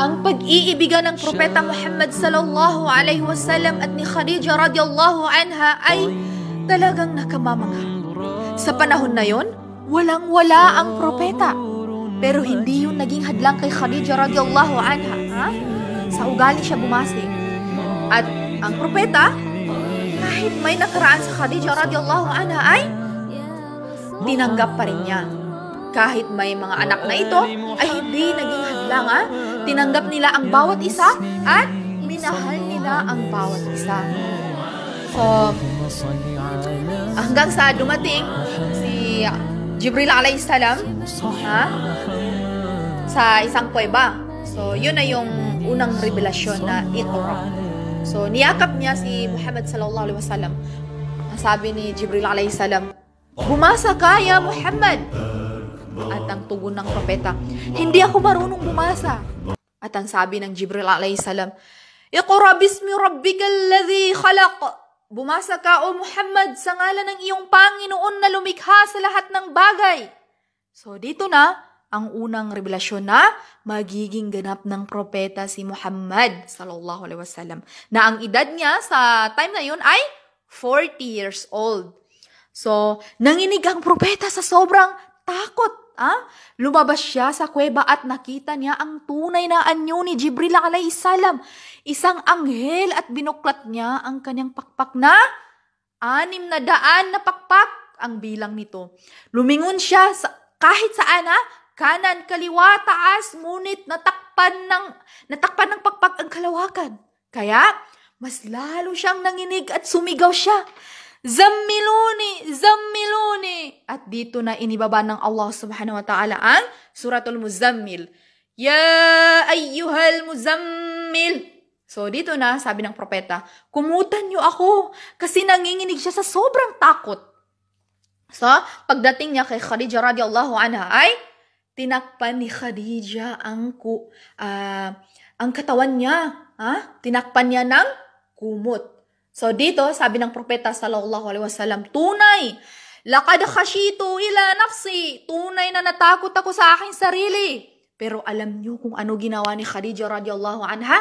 Ang pag-iibigan ng Propeta Muhammad sallallahu alaihi wasallam at ni Khadija radiyallahu anha ay talagang nakamamangha. Sa panahon na yon, walang-wala ang propeta. Pero hindi yun naging hadlang kay Khadija radiyallahu anha. Sa ugali siya bumase. At ang propeta, kahit may nakaraan sa Khadija radiyallahu anha ay tinanggap pa rin niya. Kahit may mga anak na ito ay hindi naging hadlang. Tinanggap nila ang bawat isa at minahal nila ang bawat isa. So, hanggang sa dumating si Jibril alayhi salam sa isang kuweba. So, yun na yung unang revelasyon na Iqra. So, niyakap niya si Muhammad sallallahu alaihi wasallam. Sabi ni Jibril alayhi salam, "Bumasa ka ya Muhammad." At ang tugon ng propeta, "Hindi ako marunong bumasa." At ang sabi ng Jibril alayhi salam, "Iqra bismi rabbikal ladhi khalaq." Bumasa ka o Muhammad sa ngalan ng iyong Panginoon na lumikha sa lahat ng bagay. So dito na ang unang revelasyon na magiging ganap ng propeta si Muhammad sallallahu alaihi wasallam, na ang edad niya sa time na yun ay 40 years old. So nanginig ang propeta sa sobrang takot. Lumabas siya sa kuweba at nakita niya ang tunay na anyo ni Jibril alayhi salam, isang anghel, at binuklat niya ang kanyang pakpak na 600 na pakpak ang bilang nito. Lumingon siya kahit saan, kanan, kaliwa, taas, ngunit natakpan ng pakpak ang kalawakan. Kaya mas lalo siyang nanginig at sumigaw siya, "Zammiluni, zammiluni." At dito na inibaba ng Allah subhanahu wa ta'ala ang Suratul Muzammil. "Ya ayyuhal muzammil." So dito na sabi ng propeta, kumutan niyo ako kasi nanginginig siya sa sobrang takot. So pagdating niya kay Khadija radiyallahu anha ay tinakpan ni Khadija ang katawan niya. Tinakpan niya ng kumot. So dito, sabi ng propeta sallallahu alaihi wasallam, tunay, "Laqad khashitu ila nafsi." Tunay na natakot ako sa aking sarili. Pero alam niyo kung ano ginawa ni Khadija radiyallahu anha?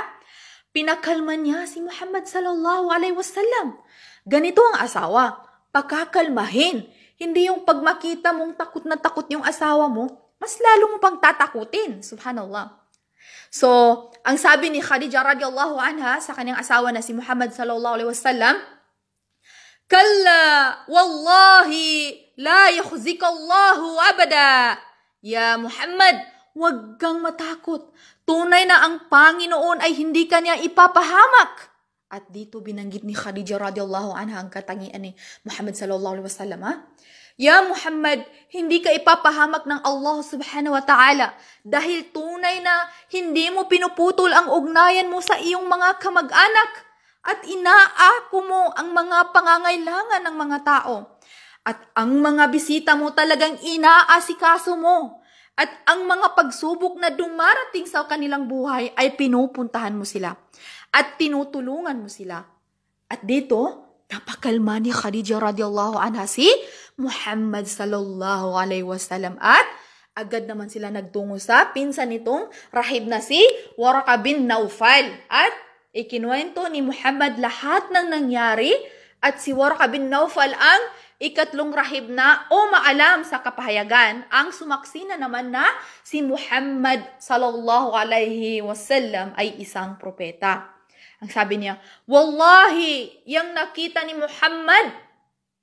Pinakalma niya si Muhammad sallallahu alaihi wasallam. Ganito ang asawa, pakakalmahin. Hindi yung pag makita mong takot na takot yung asawa mo, mas lalo mo pang tatakutin. Subhanallah. So, ang sabi ni Khadija radiyallahu anha sa kanyang asawa na si Muhammad sallallahu alaihi wasallam, "Kalla wallahi la yakhzika Allahu abada." Ya Muhammad, huwag kang matakot. Tunay na ang Panginoon ay hindi kanya ipapahamak. At dito binanggit ni Khadija radiyallahu anha ang katangian ni Muhammad sallallahu alaihi wasallam. Ya Muhammad, hindi ka ipapahamak ng Allah subhanahu wa ta'ala dahil tunay na hindi mo pinuputol ang ugnayan mo sa iyong mga kamag-anak at inaako mo ang mga pangangailangan ng mga tao. At ang mga bisita mo talagang inaasikaso mo. At ang mga pagsubok na dumarating sa kanilang buhay ay pinupuntahan mo sila at tinutulungan mo sila. At dito, napakalma ni Khadija radiyallahu anha si Muhammad sallallahu alaihi wasallam, at agad naman sila nagtungo sa pinsan nitong rahib na si Warqa bin Naufal, at ikinuwento ni Muhammad lahat ng nangyari, at si Warqa bin Naufal ang ikatlong rahib na maalam sa kapahayagan. Ang sumaksi na naman na si Muhammad sallallahu alaihi wasallam ay isang propeta. Ang sabi niya, "Wallahi, yung nakita ni Muhammad,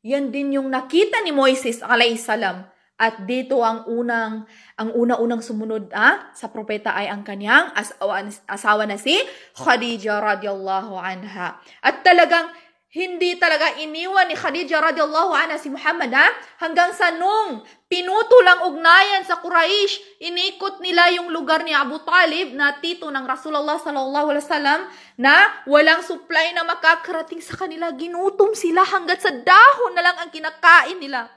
yan din yung nakita ni Moises alayhi salam." At dito ang una-unang sumunod sa propeta ay ang kanyang asawa na si Khadija radiyallahu anha. At talagang hindi talaga iniwan ni Khadija radiyallahu anha si Muhammad hanggang sa nung pinutol ang ugnayan sa Quraysh, inikot nila yung lugar ni Abu Talib na tito ng Rasulullah sallallahu alaihi wasallam na walang supply na makakarating sa kanila. Ginutom sila hanggat sa dahon na lang ang kinakain nila.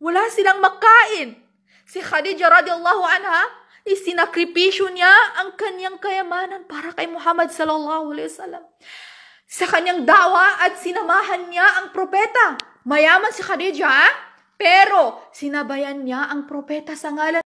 Wala silang makain. Si Khadija radiyallahu anha, isinakripisyo niya ang kanyang kayamanan para kay Muhammad sallallahu alaihi wasallam. Sa kanyang dawa at sinamahan niya ang propeta. Mayaman si Khadija, pero sinabayan niya ang propeta sa ngalan